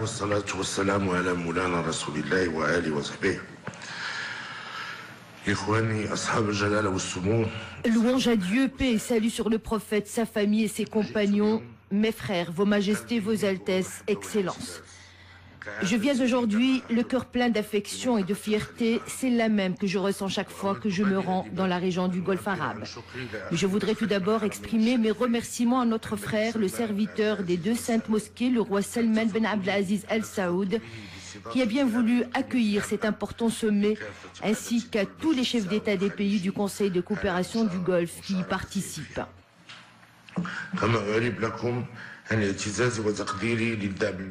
والصلاة والسلام على مولانا رسول الله وآله وصحبه. إخواني أصحاب الجلالة والسمو. Louange à Dieu, paix et salut sur le prophète, sa famille et ses compagnons, mes frères, vos majestés, vos altesses, excellences. Je viens aujourd'hui, le cœur plein d'affection et de fierté, c'est la même que je ressens chaque fois que je me rends dans la région du Golfe arabe. Mais je voudrais tout d'abord exprimer mes remerciements à notre frère, le serviteur des deux saintes mosquées, le roi Salman Ben Abdelaziz Al Saoud, qui a bien voulu accueillir cet important sommet, ainsi qu'à tous les chefs d'État des pays du Conseil de coopération du Golfe qui y participent.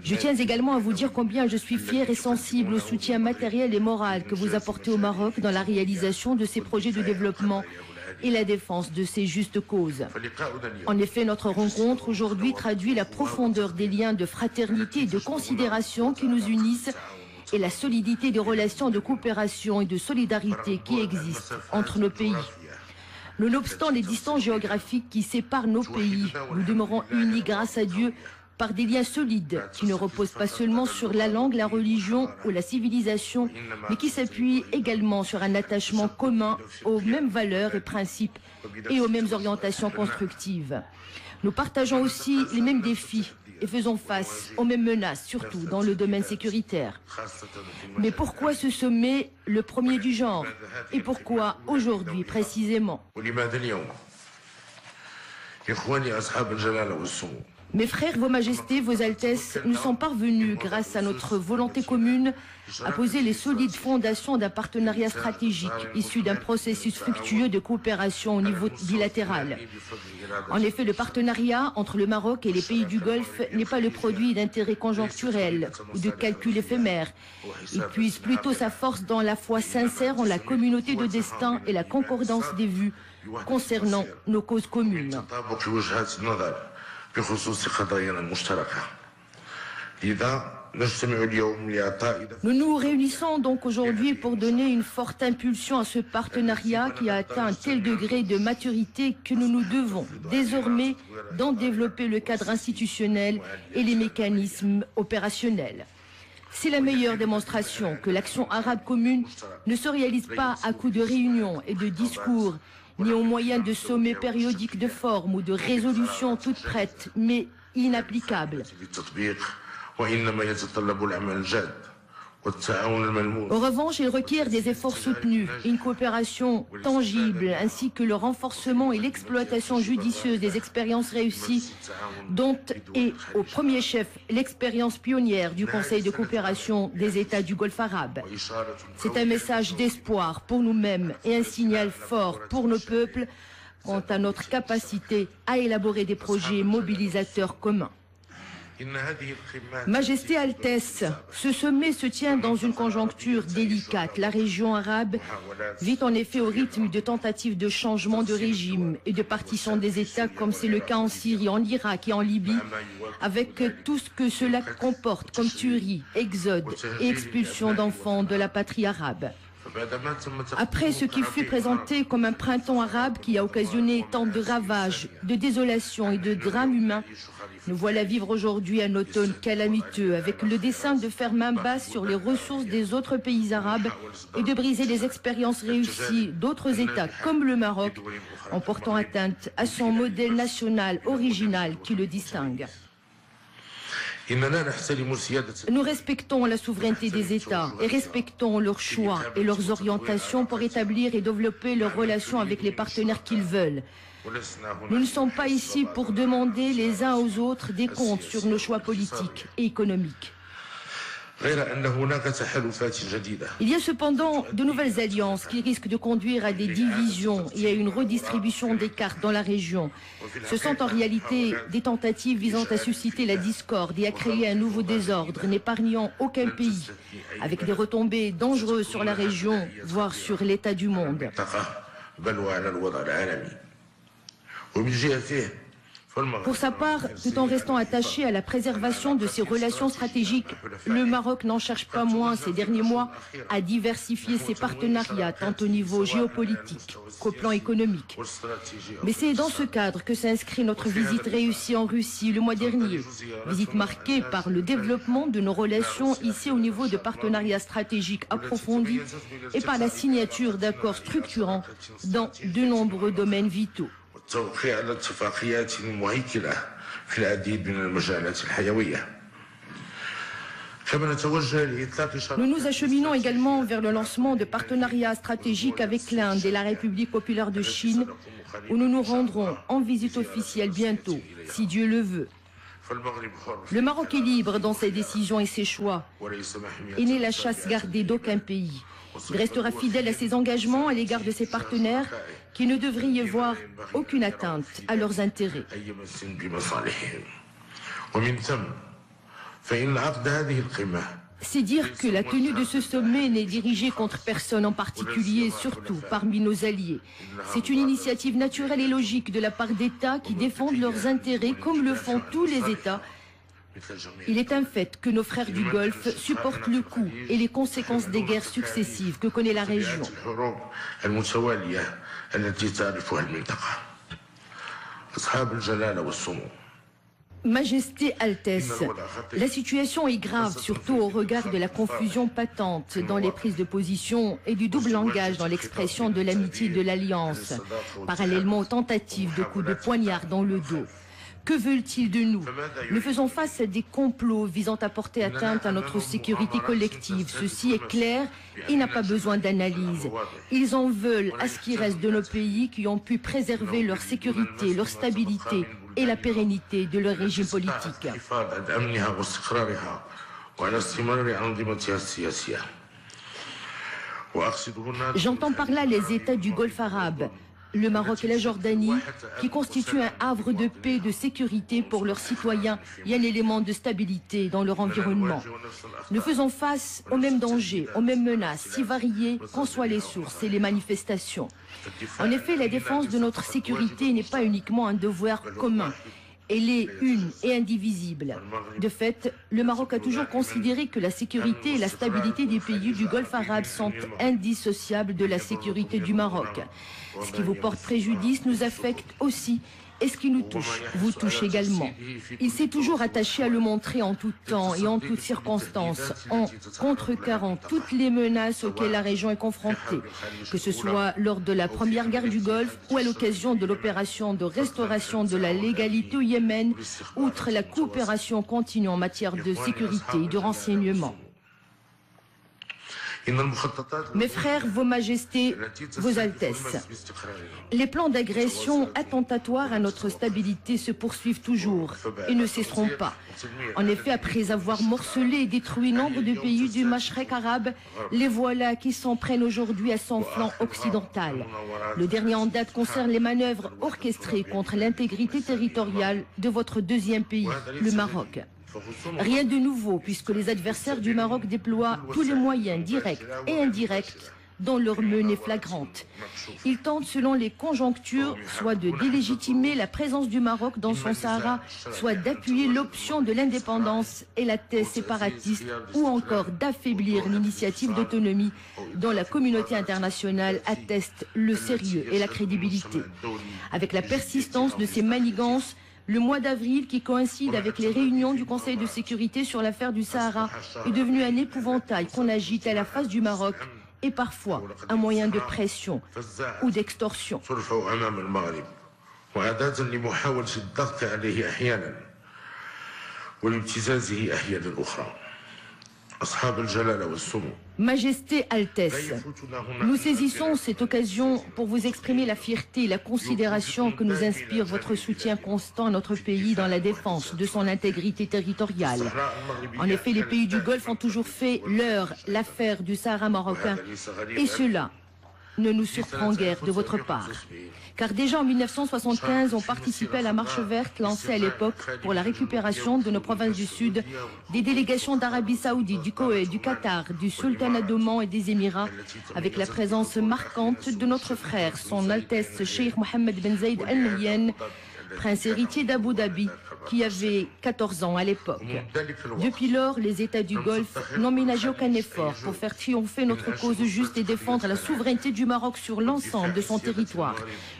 Je tiens également à vous dire combien je suis fier et sensible au soutien matériel et moral que vous apportez au Maroc dans la réalisation de ses projets de développement et la défense de ses justes causes. En effet, notre rencontre aujourd'hui traduit la profondeur des liens de fraternité et de considération qui nous unissent et la solidité des relations de coopération et de solidarité qui existent entre nos pays. Nonobstant les distances géographiques qui séparent nos pays, nous demeurons unis grâce à Dieu par des liens solides qui ne reposent pas seulement sur la langue, la religion ou la civilisation, mais qui s'appuient également sur un attachement commun aux mêmes valeurs et principes et aux mêmes orientations constructives. Nous partageons aussi les mêmes défis et faisons face aux mêmes menaces, surtout dans le domaine sécuritaire. Mais pourquoi ce sommet, le premier du genre? Et pourquoi aujourd'hui précisément? Mes frères, vos majestés, vos altesses, nous sommes parvenus, grâce à notre volonté commune, à poser les solides fondations d'un partenariat stratégique issu d'un processus fructueux de coopération au niveau bilatéral. En effet, le partenariat entre le Maroc et les pays du Golfe n'est pas le produit d'intérêts conjoncturels ou de calculs éphémères. Il puise plutôt sa force dans la foi sincère en la communauté de destin et la concordance des vues concernant nos causes communes. Nous nous réunissons donc aujourd'hui pour donner une forte impulsion à ce partenariat qui a atteint un tel degré de maturité que nous nous devons désormais d'en développer le cadre institutionnel et les mécanismes opérationnels. C'est la meilleure démonstration que l'action arabe commune ne se réalise pas à coup de réunions et de discours, ni au moyen de sommets périodiques de forme ou de résolutions toutes prêtes, mais inapplicables. En revanche, il requiert des efforts soutenus, une coopération tangible, ainsi que le renforcement et l'exploitation judicieuse des expériences réussies, dont est au premier chef l'expérience pionnière du Conseil de coopération des États du Golfe arabe. C'est un message d'espoir pour nous-mêmes et un signal fort pour nos peuples quant à notre capacité à élaborer des projets mobilisateurs communs. Majesté Altesse, ce sommet se tient dans une conjoncture délicate. La région arabe vit en effet au rythme de tentatives de changement de régime et de partition des États, comme c'est le cas en Syrie, en Irak et en Libye, avec tout ce que cela comporte comme tueries, exode et expulsion d'enfants de la patrie arabe. Après ce qui fut présenté comme un printemps arabe qui a occasionné tant de ravages, de désolations et de drames humains, nous voilà vivre aujourd'hui un automne calamiteux avec le dessein de faire main basse sur les ressources des autres pays arabes et de briser les expériences réussies d'autres États comme le Maroc en portant atteinte à son modèle national original qui le distingue. Nous respectons la souveraineté des États et respectons leurs choix et leurs orientations pour établir et développer leurs relations avec les partenaires qu'ils veulent. Nous ne sommes pas ici pour demander les uns aux autres des comptes sur nos choix politiques et économiques. Il y a cependant de nouvelles alliances qui risquent de conduire à des divisions et à une redistribution des cartes dans la région. Ce sont en réalité des tentatives visant à susciter la discorde et à créer un nouveau désordre, n'épargnant aucun pays, avec des retombées dangereuses sur la région, voire sur l'état du monde. Pour sa part, tout en restant attaché à la préservation de ses relations stratégiques, le Maroc n'en cherche pas moins ces derniers mois à diversifier ses partenariats tant au niveau géopolitique qu'au plan économique. Mais c'est dans ce cadre que s'inscrit notre visite réussie en Russie le mois dernier. Visite marquée par le développement de nos relations ici au niveau de partenariats stratégiques approfondis et par la signature d'accords structurants dans de nombreux domaines vitaux. والتوقيع على اتفاقيات مهيكلة في العديد من المجالات الحيوية. Nous nous acheminons également vers le lancement de partenariats stratégiques avec l'Inde et la République populaire de Chine, où nous nous rendrons en visite officielle bientôt, si Dieu le veut. Le Maroc est libre dans ses décisions et ses choix, et n'est la chasse gardée d'aucun pays. Il restera fidèle à ses engagements à l'égard de ses partenaires qui ne devraient y voir aucune atteinte à leurs intérêts. C'est dire que la tenue de ce sommet n'est dirigée contre personne en particulier, surtout parmi nos alliés. C'est une initiative naturelle et logique de la part d'États qui défendent leurs intérêts comme le font tous les États. Il est un fait que nos frères du Golfe supportent le coût et les conséquences des guerres successives que connaît la région. Majesté, Altesse, la situation est grave, surtout au regard de la confusion patente dans les prises de position et du double langage dans l'expression de l'amitié et de l'alliance, parallèlement aux tentatives de coups de poignard dans le dos. Que veulent-ils de nous? Nous faisons face à des complots visant à porter atteinte à notre sécurité collective. Ceci est clair et n'a pas besoin d'analyse. Ils en veulent à ce qui reste de nos pays qui ont pu préserver leur sécurité, leur stabilité et la pérennité de leur régime politique. J'entends par là les États du Golfe arabe, le Maroc et la Jordanie, qui constituent un havre de paix et de sécurité pour leurs citoyens et un élément de stabilité dans leur environnement. Nous faisons face aux mêmes dangers, aux mêmes menaces, si variées qu'en soient les sources et les manifestations. En effet, la défense de notre sécurité n'est pas uniquement un devoir commun. Elle est une et indivisible. De fait, le Maroc a toujours considéré que la sécurité et la stabilité des pays du Golfe arabe sont indissociables de la sécurité du Maroc. Ce qui vous porte préjudice nous affecte aussi et ce qui nous touche vous touche également. Il s'est toujours attaché à le montrer en tout temps et en toutes circonstances, en contrecarrant toutes les menaces auxquelles la région est confrontée, que ce soit lors de la première guerre du Golfe ou à l'occasion de l'opération de restauration de la légalité au Yémen, outre la coopération continue en matière de sécurité et de renseignement. Mes frères, vos majestés, vos altesses, les plans d'agression attentatoires à notre stabilité se poursuivent toujours et ne cesseront pas. En effet, après avoir morcelé et détruit nombre de pays du Mashrek arabe, les voilà qui s'en prennent aujourd'hui à son flanc occidental. Le dernier en date concerne les manœuvres orchestrées contre l'intégrité territoriale de votre deuxième pays, le Maroc. Rien de nouveau puisque les adversaires du Maroc déploient tous les moyens directs et indirects dont leur menée flagrante. Ils tentent selon les conjonctures soit de délégitimer la présence du Maroc dans son Sahara, soit d'appuyer l'option de l'indépendance et la thèse séparatiste, ou encore d'affaiblir l'initiative d'autonomie dont la communauté internationale atteste le sérieux et la crédibilité. Avec la persistance de ces manigances, le mois d'avril, qui coïncide avec les réunions du Conseil de sécurité sur l'affaire du Sahara, est devenu un épouvantail qu'on agite à la face du Maroc et parfois un moyen de pression ou d'extorsion. Majesté, Altesse, nous saisissons cette occasion pour vous exprimer la fierté et la considération que nous inspire votre soutien constant à notre pays dans la défense de son intégrité territoriale. En effet, les pays du Golfe ont toujours fait l'affaire du Sahara marocain, et cela ne nous surprend guère de votre part. Car déjà en 1975, on participait à la marche verte lancée à l'époque pour la récupération de nos provinces du Sud des délégations d'Arabie Saoudite, du Koweït, du Qatar, du Sultanat d'Oman et des Émirats, avec la présence marquante de notre frère, son Altesse Cheikh Mohammed Ben Zayed Al Nahyan, prince héritier d'Abu Dhabi, qui avait 14 ans à l'époque. Depuis lors, les États du Golfe n'ont ménagé aucun effort pour faire triompher notre cause juste et défendre la souveraineté du Maroc sur l'ensemble de son territoire.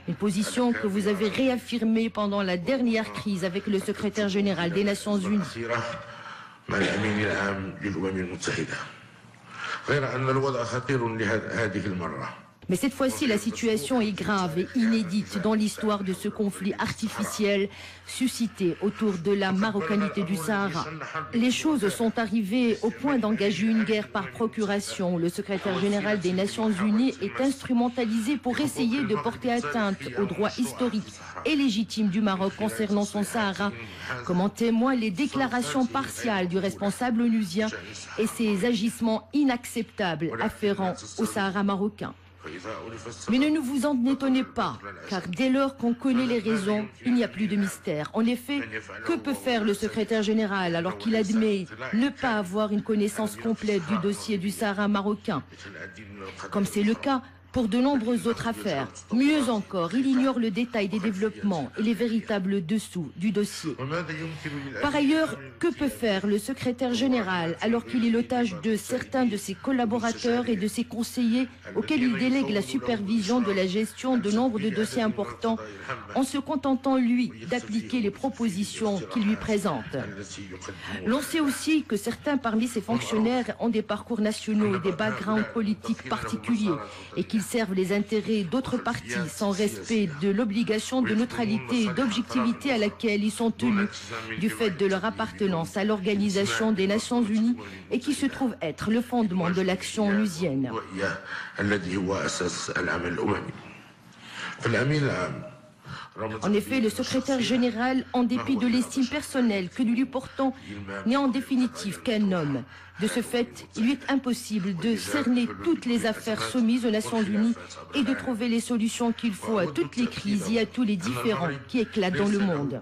Une position que vous avez réaffirmée pendant la dernière crise avec le secrétaire général des Nations Unies. Mais cette fois-ci, la situation est grave et inédite dans l'histoire de ce conflit artificiel suscité autour de la marocanité du Sahara. Les choses sont arrivées au point d'engager une guerre par procuration. Le secrétaire général des Nations Unies est instrumentalisé pour essayer de porter atteinte aux droits historiques et légitimes du Maroc concernant son Sahara, comme en témoignent les déclarations partiales du responsable onusien et ses agissements inacceptables afférents au Sahara marocain. Mais ne vous en étonnez pas, car dès lors qu'on connaît les raisons, il n'y a plus de mystère. En effet, que peut faire le secrétaire général alors qu'il admet ne pas avoir une connaissance complète du dossier du Sahara marocain, comme c'est le cas pour de nombreuses autres affaires? Mieux encore, il ignore le détail des développements et les véritables dessous du dossier. Par ailleurs, que peut faire le secrétaire général alors qu'il est l'otage de certains de ses collaborateurs et de ses conseillers auxquels il délègue la supervision de la gestion de nombre de dossiers importants en se contentant, lui, d'appliquer les propositions qu'il lui présente? L'on sait aussi que certains parmi ces fonctionnaires ont des parcours nationaux et des backgrounds politiques particuliers et qu'ils servent les intérêts d'autres partis sans respect de l'obligation de neutralité et d'objectivité à laquelle ils sont tenus du fait de leur appartenance à l'Organisation des Nations Unies et qui se trouve être le fondement de l'action onusienne. En effet, le secrétaire général, en dépit de l'estime personnelle que nous lui portons, n'est en définitive qu'un homme. De ce fait, il lui est impossible de cerner toutes les affaires soumises aux Nations Unies et de trouver les solutions qu'il faut à toutes les crises et à tous les différends qui éclatent dans le monde.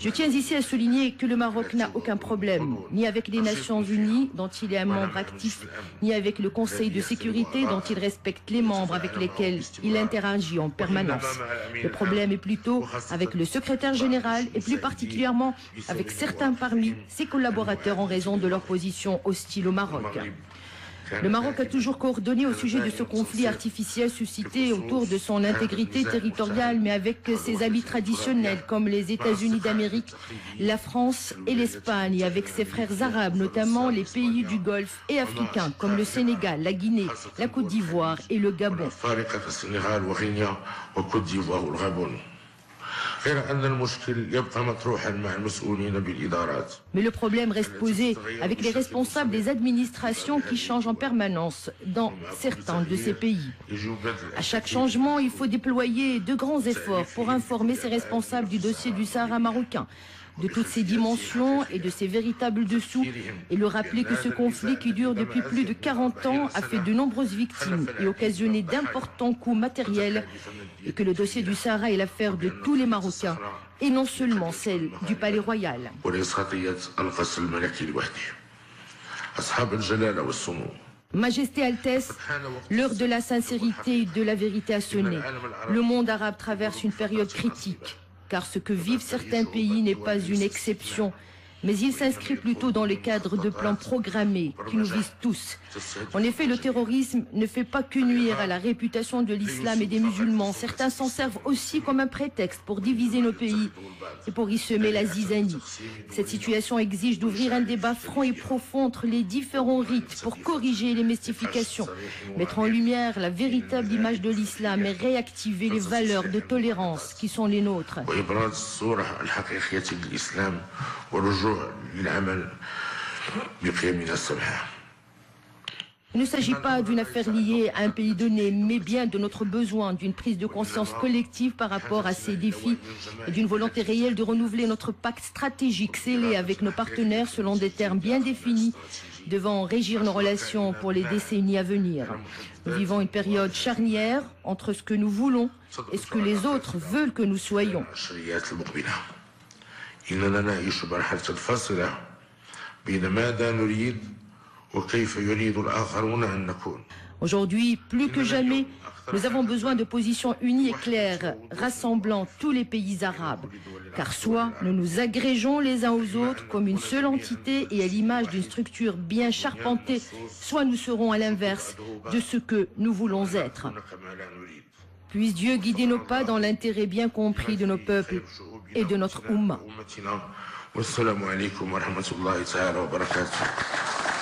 Je tiens ici à souligner que le Maroc n'a aucun problème, ni avec les Nations Unies, dont il est un membre actif, ni avec le Conseil de sécurité, dont il respecte les membres avec lesquels il interagit en permanence. Le problème est plutôt avec le secrétaire général et plus particulièrement avec certains parmi ses collaborateurs en raison de leur position hostile au Maroc. Le Maroc a toujours coordonné au sujet de ce conflit artificiel suscité autour de son intégrité territoriale, mais avec ses amis traditionnels comme les États-Unis d'Amérique, la France et l'Espagne, et avec ses frères arabes, notamment les pays du Golfe et africains comme le Sénégal, la Guinée, la Côte d'Ivoire et le Gabon. Mais le problème reste posé avec les responsables des administrations qui changent en permanence dans certains de ces pays. À chaque changement, il faut déployer de grands efforts pour informer ces responsables du dossier du Sahara marocain, de toutes ses dimensions et de ses véritables dessous, et le rappeler que ce conflit qui dure depuis plus de 40 ans a fait de nombreuses victimes et occasionné d'importants coûts matériels, et que le dossier du Sahara est l'affaire de tous les Marocains, et non seulement celle du Palais Royal. Majesté Altesse, l'heure de la sincérité et de la vérité a sonné. Le monde arabe traverse une période critique, car ce que vivent certains pays n'est pas une exception, mais il s'inscrit plutôt dans le cadre de plans programmés qui nous visent tous. En effet, le terrorisme ne fait pas que nuire à la réputation de l'islam et des musulmans. Certains s'en servent aussi comme un prétexte pour diviser nos pays et pour y semer la zizanie. Cette situation exige d'ouvrir un débat franc et profond entre les différents rites pour corriger les mystifications, mettre en lumière la véritable image de l'islam et réactiver les valeurs de tolérance qui sont les nôtres. Il ne s'agit pas d'une affaire liée à un pays donné, mais bien de notre besoin d'une prise de conscience collective par rapport à ces défis et d'une volonté réelle de renouveler notre pacte stratégique scellé avec nos partenaires selon des termes bien définis devant régir nos relations pour les décennies à venir. Nous vivons une période charnière entre ce que nous voulons et ce que les autres veulent que nous soyons. إننا نعيش مرحلة فاصلة بين ماذا نريد وكيف يريد الآخرون أن نكون. Aujourd'hui, plus que jamais, nous avons besoin de positions unies et claires, rassemblant tous les pays arabes. Car soit nous nous agrégeons les uns aux autres comme une seule entité et à l'image d'une structure bien charpentée, soit nous serons à l'inverse de ce que nous voulons être. Puisse Dieu guider nos pas dans l'intérêt bien compris de nos peuples et de notre Oumma. Wassalamu alaikum wa rahmatullahi ta'ala wa barakatuh.